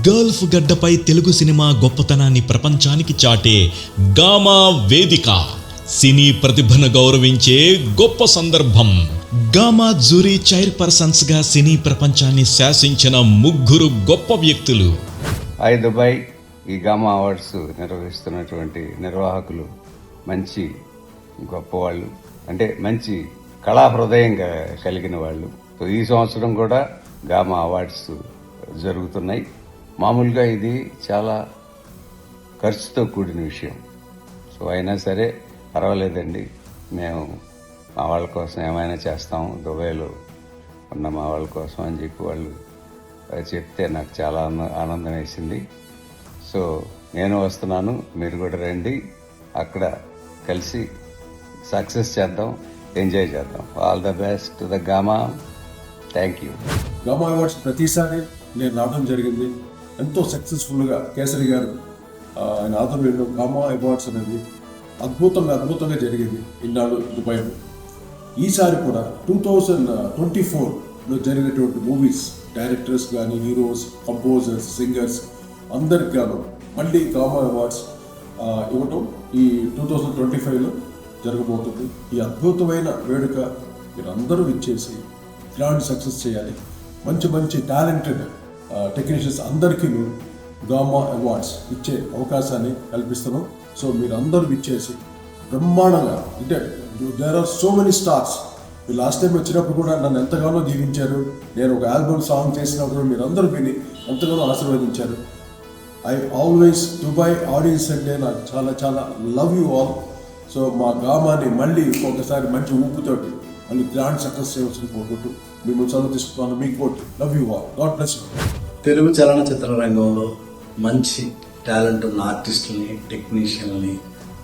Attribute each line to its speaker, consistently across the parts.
Speaker 1: Gulf గడ్డపై Telugu cinema గొప్పతనాన్ని ప్రపంచానికి చాటే గామా వేదిక సినీ ప్రతిభను గౌరవించే గొప్ప సందర్భం. గామా జ్యూరీ చైర్పర్సన్స్ గా సినీ ప్రపంచాన్ని శాసించిన ముగ్గురు గొప్ప వ్యక్తులు.
Speaker 2: దుబాయ్ ఈ గామా అవార్డ్స్ నిర్వహిస్తున్నటువంటి నిర్వాహకులు మంచి గొప్పవాళ్ళు, అంటే మంచి కళా హృదయం కలిగిన వాళ్ళు. సో ఈ సంవత్సరం కూడా గామా అవార్డ్స్ జరుగుతున్నాయి. మామూలుగా ఇది చాలా ఖర్చుతో కూడిన విషయం. సో అయినా సరే పర్వాలేదండి, మేము మా వాళ్ళ కోసం ఏమైనా చేస్తాం, దుబాయ్లో ఉన్న మా వాళ్ళ కోసం అని చెప్పి వాళ్ళు చెప్తే నాకు చాలా ఆనందం వేసింది. సో నేను వస్తున్నాను, మీరు కూడా రండి, అక్కడ కలిసి సక్సెస్ చేద్దాం, ఎంజాయ్ చేద్దాం. All the best to da Gama. Thank you.
Speaker 3: Gamma awards ప్రతిసారి నేను రావడం జరిగింది. ఎంతో సక్సెస్ఫుల్గా కేసరి గారు ఆయన ఆధ్వర్యంలో గామా అవార్డ్స్ అనేది అద్భుతంగా జరిగింది ఇన్నాళ్ళు దుబాయ్లో. ఈసారి కూడా 2024లో జరిగినటువంటి మూవీస్ డైరెక్టర్స్ కానీ, హీరోస్, కంపోజర్స్, సింగర్స్ అందరికి గాను మళ్ళీ గామా అవార్డ్స్ ఇవ్వటం ఈ 2025లో జరగబోతుంది. ఈ అద్భుతమైన వేడుక మీరు అందరూ ఇచ్చేసి గ్రాండ్ సక్సెస్ చేయాలి. మంచి టాలెంటెడ్ టెక్నీషియన్స్ అందరికీ గామా అవార్డ్స్ ఇచ్చే అవకాశాన్ని కల్పిస్తున్నాం. సో మీరు అందరూ ఇచ్చేసి బ్రహ్మాండంగా, అంటే there are so many stars. మీరు లాస్ట్ టైం వచ్చినప్పుడు కూడా నన్ను ఎంతగానో దీవించారు. నేను ఒక ఆల్బమ్ సాంగ్ చేసినప్పుడు మీరు అందరూ విని ఎంతగానో ఆశీర్వదించారు. ఐ ఆల్వేస్ దుబాయ్ ఆడియన్స్ అంటే నాకు చాలా లవ్ యూ ఆల్. సో మా గామాని మళ్ళీ ఒకసారి మంచి ఊపుతోటి మళ్ళీ గ్రాండ్ సక్సెస్ చేయవలసిన కోరుకుంటూ మిమ్మల్ని చదివిస్తున్నాను. మీకు కోటి love you all. God bless you.
Speaker 4: Telugu చలనచిత్ర రంగంలో మంచి టాలెంట్ ఉన్న ఆర్టిస్టులని, టెక్నీషియన్ని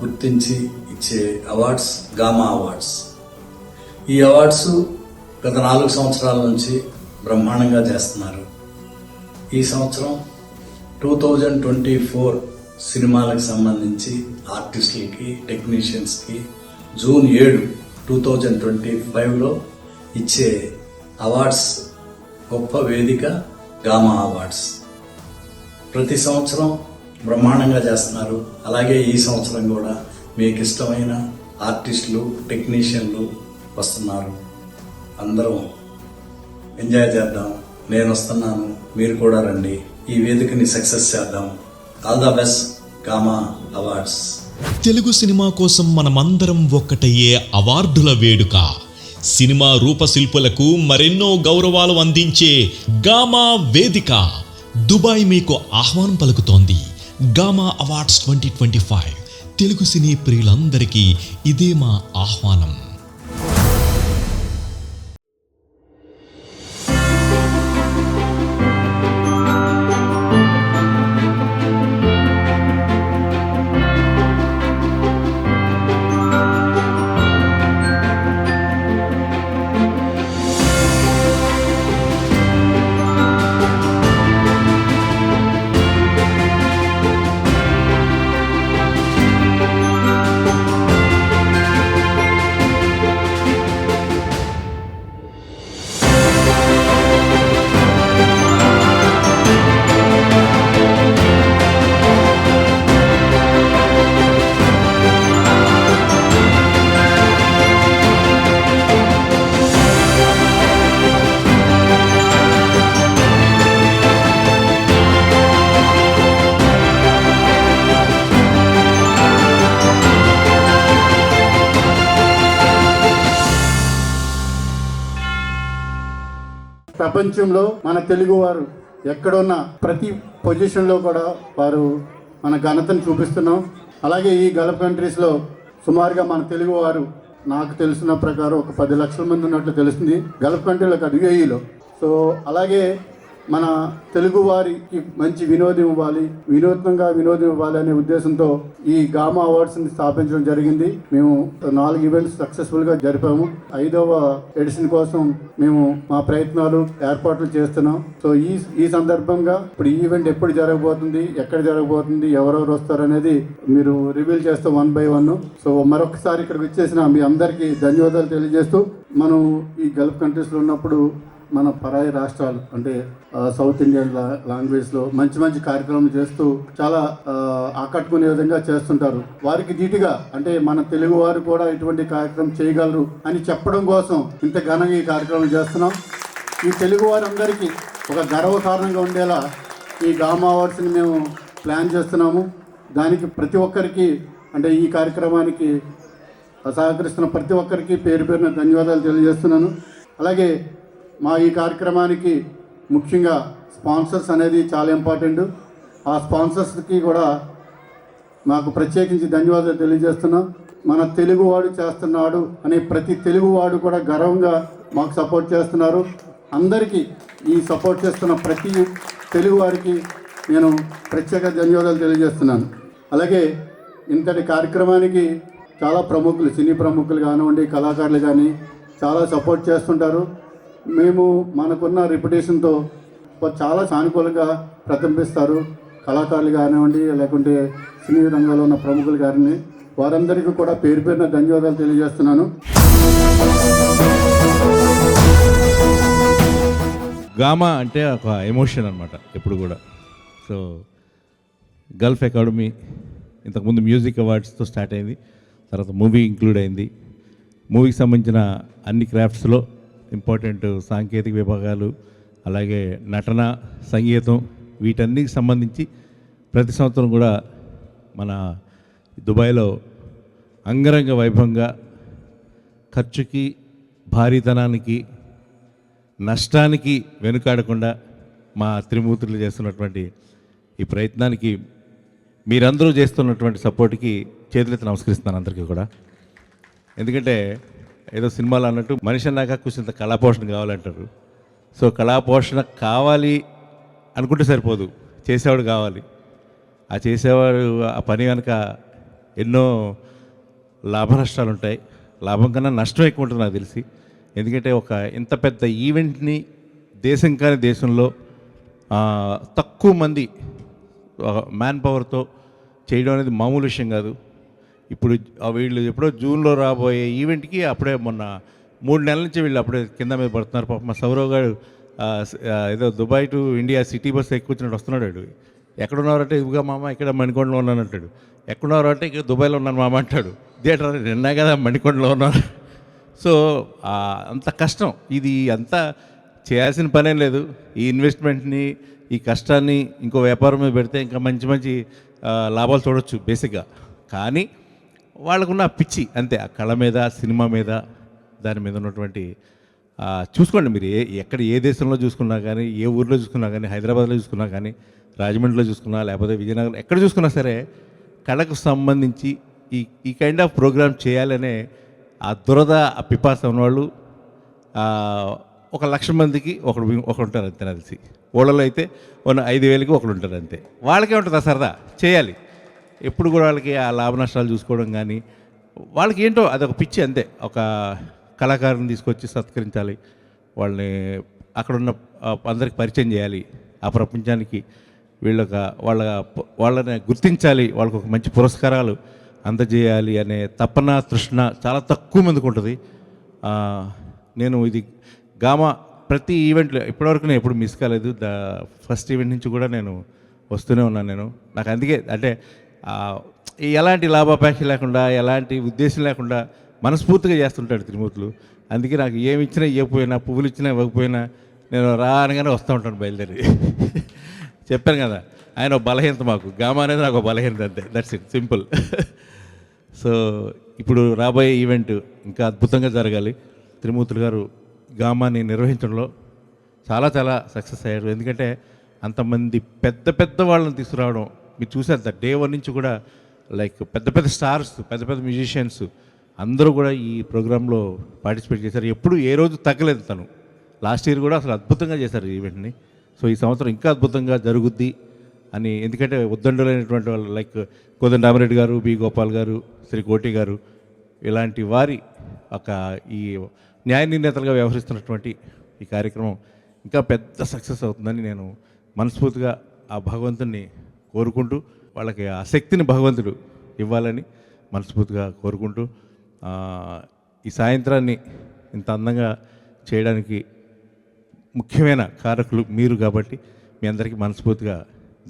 Speaker 4: గుర్తించి ఇచ్చే అవార్డ్స్ గామా అవార్డ్స్. ఈ అవార్డ్స్ గత 4 సంవత్సరాల నుంచి బ్రహ్మాండంగా చేస్తున్నారు. ఈ సంవత్సరం 2024 సినిమాలకు సంబంధించి ఆర్టిస్టులకి, టెక్నీషియన్స్కి జూన్ 7, 2025లో ఇచ్చే అవార్డ్స్ గొప్ప వేదిక గామా అవార్డ్స్. ప్రతి సంవత్సరం బ్రహ్మాండంగా చేస్తున్నారు. అలాగే ఈ సంవత్సరం కూడా మీకు ఇష్టమైన ఆర్టిస్టులు, టెక్నీషియన్లు వస్తున్నారు. అందరం ఎంజాయ్ చేద్దాం. నేను వస్తున్నాను, మీరు కూడా రండి. ఈ వేదికని సక్సెస్ చేద్దాం. All the best gamma awards.
Speaker 1: Telugu cinema కోసం మనమందరం ఒక్కటయ్యే అవార్డుల వేడుక. సినిమా రూపశిల్పులకు మరెన్నో గౌరవాలు అందించే గామా వేదిక దుబాయ్ మీకు ఆహ్వానం పలుకుతోంది. గామా అవార్డ్స్ 2025 తెలుగు సినీ ప్రియులందరికీ ఇదే మా ఆహ్వానం.
Speaker 5: ప్రపంచంలో మన తెలుగు వారు ఎక్కడున్న ప్రతి పొజిషన్లో కూడా వారు మన ఘనతను చూపిస్తున్నాం. అలాగే ఈ గల్ఫ్ కంట్రీస్లో సుమారుగా మన తెలుగు వారు, నాకు తెలిసిన ప్రకారం ఒక 10 లక్షల మంది ఉన్నట్లు తెలుస్తుంది గల్ఫ్ కంట్రీలో కాదు, UAEలో. సో అలాగే మన తెలుగు వారికి మంచి వినోదం ఇవ్వాలి, వినోదం ఇవ్వాలి అనే ఉద్దేశంతో ఈ గామా అవార్డ్స్ని స్థాపించడం జరిగింది. మేము 4 ఈవెంట్స్ సక్సెస్ఫుల్గా జరిపాము. 5వ ఎడిషన్ కోసం మేము మా ప్రయత్నాలు, ఏర్పాట్లు చేస్తున్నాం. సో ఈ సందర్భంగా ఇప్పుడు ఈ ఈవెంట్ ఎప్పుడు జరగబోతుంది, ఎక్కడ జరగబోతుంది, ఎవరెవరు వస్తారు అనేది మీరు రివీల్ చేస్తాం 1 by 1. సో మరొకసారి ఇక్కడికి వచ్చేసిన మీ అందరికీ ధన్యవాదాలు తెలియజేస్తూ, మనం ఈ గల్ఫ్ కంట్రీస్లో ఉన్నప్పుడు మన పరాయి రాష్ట్రాలు అంటే సౌత్ ఇండియన్ లాంగ్వేజ్లో మంచి మంచి కార్యక్రమం చేస్తూ చాలా ఆకట్టుకునే విధంగా చేస్తుంటారు. వారికి ధీటుగా అంటే మన తెలుగు వారు కూడా ఇటువంటి కార్యక్రమం చేయగలరు అని చెప్పడం కోసం ఇంత ఘనంగా ఈ కార్యక్రమం చేస్తున్నాం. ఈ తెలుగు వారందరికీ ఒక గర్వకారణంగా ఉండేలా ఈ గామా అవార్డ్స్ని మేము ప్లాన్ చేస్తున్నాము. దానికి ప్రతి ఒక్కరికి అంటే ఈ కార్యక్రమానికి సహకరిస్తున్న ప్రతి ఒక్కరికి పేరు పేరున ధన్యవాదాలు తెలియజేస్తున్నాను. అలాగే మా ఈ కార్యక్రమానికి ముఖ్యంగా స్పాన్సర్స్ అనేది చాలా ఇంపార్టెంట్. ఆ స్పాన్సర్స్కి కూడా మాకు ప్రత్యేకించి ధన్యవాదాలు తెలియజేస్తున్నాం. మన తెలుగువాడు చేస్తున్నాడు అనే ప్రతి తెలుగువాడు కూడా గర్వంగా మాకు సపోర్ట్ చేస్తున్నారు. అందరికీ ఈ సపోర్ట్ చేస్తున్న ప్రతి తెలుగు వారికి నేను ప్రత్యేక ధన్యవాదాలు తెలియజేస్తున్నాను. అలాగే ఇంతటి కార్యక్రమానికి చాలా ప్రముఖులు, సినీ ప్రముఖులు కానివ్వండి, కళాకారులు కానీ చాలా సపోర్ట్ చేస్తుంటారు. మేము మనకున్న రెప్యుటేషన్తో చాలా సానుకూలంగా ప్రతిబింబిస్తారు. కళాకారులు కానివ్వండి, లేకుంటే సినీ రంగంలో ఉన్న ప్రముఖులు గారిని వారందరికీ కూడా పేరు పేరున ధన్యవాదాలు తెలియజేస్తున్నాను.
Speaker 6: గామా అంటే ఒక ఎమోషన్ అనమాట ఎప్పుడు కూడా. సో గల్ఫ్ అకాడమీ ఇంతకుముందు మ్యూజిక్ అవార్డ్స్తో స్టార్ట్ అయింది, తర్వాత మూవీ ఇంక్లూడ్ అయింది. మూవీకి సంబంధించిన అన్ని క్రాఫ్ట్స్లో ఇంపార్టెంట్ సాంకేతిక విభాగాలు, అలాగే నటన, సంగీతం వీటన్నిటికి సంబంధించి ప్రతి సంవత్సరం కూడా మన దుబాయ్లో అంగరంగ వైభవంగా ఖర్చుకి, భారీతనానికి, నష్టానికి వెనుకాడకుండా మా త్రిమూర్తులు చేస్తున్నటువంటి ఈ ప్రయత్నానికి మీరందరూ చేస్తున్నటువంటి సపోర్ట్కి చేతులెత్తి నమస్కరిస్తున్నాను అందరికీ కూడా. ఎందుకంటే ఏదో సినిమాలు అన్నట్టు మనిషి అన్నాక కొంచెం కళాపోషణ కావాలంటారు. సో కళాపోషణ కావాలి అనుకుంటే సరిపోదు, చేసేవాడు కావాలి. ఆ చేసేవాడు ఆ పని కనుక ఎన్నో లాభ నష్టాలు ఉంటాయి. లాభం కన్నా నష్టం ఎక్కువ ఉంటుంది నాకు తెలిసి. ఎందుకంటే ఒక ఇంత పెద్ద ఈవెంట్ని దేశం కాని దేశంలో తక్కువ మంది మ్యాన్ పవర్తో చేయడం అనేది మామూలు విషయం కాదు. ఇప్పుడు వీళ్ళు ఎప్పుడో జూన్లో రాబోయే ఈవెంట్కి అప్పుడే మొన్న 3 నెలల నుంచి వీళ్ళు అప్పుడే కింద మీద పడుతున్నారు. పాప మా సౌరవ్ గారు ఏదో Dubai to India city bus ఎక్కువ వచ్చినట్టు వస్తున్నాడు. వాడు ఎక్కడున్నారంటే ఇదిగా మామ ఇక్కడ మణికొండలో ఉన్నాను అంటాడు. ఎక్కడున్నారు అంటే ఇక్కడ దుబాయ్లో ఉన్నాను మామ అంటాడు. థియేటర్ నిన్నా కదా మణికొండలో ఉన్నారు. సో అంత కష్టం, ఇది అంతా చేయాల్సిన పనేం లేదు. ఈ ఇన్వెస్ట్మెంట్ని, ఈ కష్టాన్ని ఇంకో వ్యాపారం మీద పెడితే ఇంకా మంచి మంచి లాభాలు చూడొచ్చు బేసిక్గా. కానీ వాళ్ళకున్న పిచ్చి అంతే, ఆ కళ మీద, సినిమా మీద, దాని మీద ఉన్నటువంటి చూసుకోండి మీరు ఎక్కడ ఏ దేశంలో చూసుకున్నా కానీ, ఏ ఊర్లో చూసుకున్నా కానీ, హైదరాబాద్లో చూసుకున్నా కానీ, రాజమండ్రిలో చూసుకున్నా, లేకపోతే విజయనగరం ఎక్కడ చూసుకున్నా సరే కళకు సంబంధించి ఈ కైండ్ ఆఫ్ ప్రోగ్రామ్ చేయాలనే ఆ దురద, ఆ పిపాస ఉన్నవాళ్ళు 1,00,000 మందికి ఒకడు ఉంటారు అంతే నాకు తెలిసి. ఊళ్ళలో అయితే 5,000కి ఒకడు ఉంటారు అంతే. వాళ్ళకే ఉంటుంది ఆ సరదా, చేయాలి. ఎప్పుడు కూడా వాళ్ళకి ఆ లాభ నష్టాలు చూసుకోవడం కానీ, వాళ్ళకి ఏంటో అదొక పిచ్చి అంతే. ఒక కళాకారుని తీసుకొచ్చి సత్కరించాలి, వాళ్ళని అక్కడున్న అందరికి పరిచయం చేయాలి, ఆ ప్రపంచానికి వాళ్ళని గుర్తించాలి, వాళ్ళకు ఒక మంచి పురస్కారాలు అందజేయాలి అనే తపన, తృష్ణ చాలా తక్కువ మందికి ఉంటుంది. నేను ఇది గామా ప్రతి ఈవెంట్లో ఇప్పటివరకు నేను ఎప్పుడు మిస్ కాలేదు. ఫస్ట్ ఈవెంట్ నుంచి కూడా నేను వస్తూనే ఉన్నాను. నాకు అందుకే అంటే ఎలాంటి లాభాపేక్ష లేకుండా, ఎలాంటి ఉద్దేశం లేకుండా మనస్ఫూర్తిగా చేస్తుంటాడు త్రిమూర్తులు. అందుకే నాకు ఏమి ఇచ్చినా ఇవ్వకపోయినా, పువ్వులు ఇచ్చినా ఇవ్వకపోయినా నేను అనగానే వస్తూ ఉంటాను బయలుదేరి. చెప్పాను కదా, ఆయన ఒక బలహీనత మాకు. గామా అనేది నాకు ఒక బలహీనత అంతే, దట్స్ ఇట్, సింపుల్. సో ఇప్పుడు రాబోయే ఈవెంట్ ఇంకా అద్భుతంగా జరగాలి. త్రిమూర్తులు గారు గామాని నిర్వహించడంలో చాలా చాలా సక్సెస్ అయ్యారు. ఎందుకంటే అంతమంది పెద్ద వాళ్ళని తీసుకురావడం మీరు చూసారు. డే 1 నుంచి కూడా లైక్ పెద్ద స్టార్స్, పెద్ద మ్యూజిషియన్స్ అందరూ కూడా ఈ ప్రోగ్రాంలో పార్టిసిపేట్ చేశారు. ఎప్పుడు ఏ రోజు తగ్గలేదు తను. లాస్ట్ ఇయర్ కూడా అసలు అద్భుతంగా చేశారు ఈ ఈవెంట్ని. సో ఈ సంవత్సరం ఇంకా అద్భుతంగా జరుగుద్ది అని, ఎందుకంటే ఉద్దండులైనటువంటి వాళ్ళు లైక్ కోదండరామిరెడ్డి గారు, బి గోపాల్ గారు, శ్రీ కోటి గారు ఇలాంటి వారి ఒక ఈ న్యాయ నిర్ణేతలుగా వ్యవహరిస్తున్నటువంటి ఈ కార్యక్రమం ఇంకా పెద్ద సక్సెస్ అవుతుందని నేను మనస్ఫూర్తిగా ఆ భగవంతుని కోరుకుంటూ, వాళ్ళకి ఆ శక్తిని భగవంతుడు ఇవ్వాలని మనస్ఫూర్తిగా కోరుకుంటూ, ఈ సాయంత్రాన్ని ఇంత అందంగా చేయడానికి ముఖ్యమైన కారకులు మీరు కాబట్టి మీ అందరికీ మనస్ఫూర్తిగా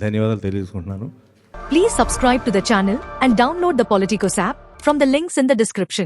Speaker 6: ధన్యవాదాలు తెలియజేసుకుంటున్నాను.
Speaker 7: Please subscribe to the channel and download the Politicos app from the links in the description.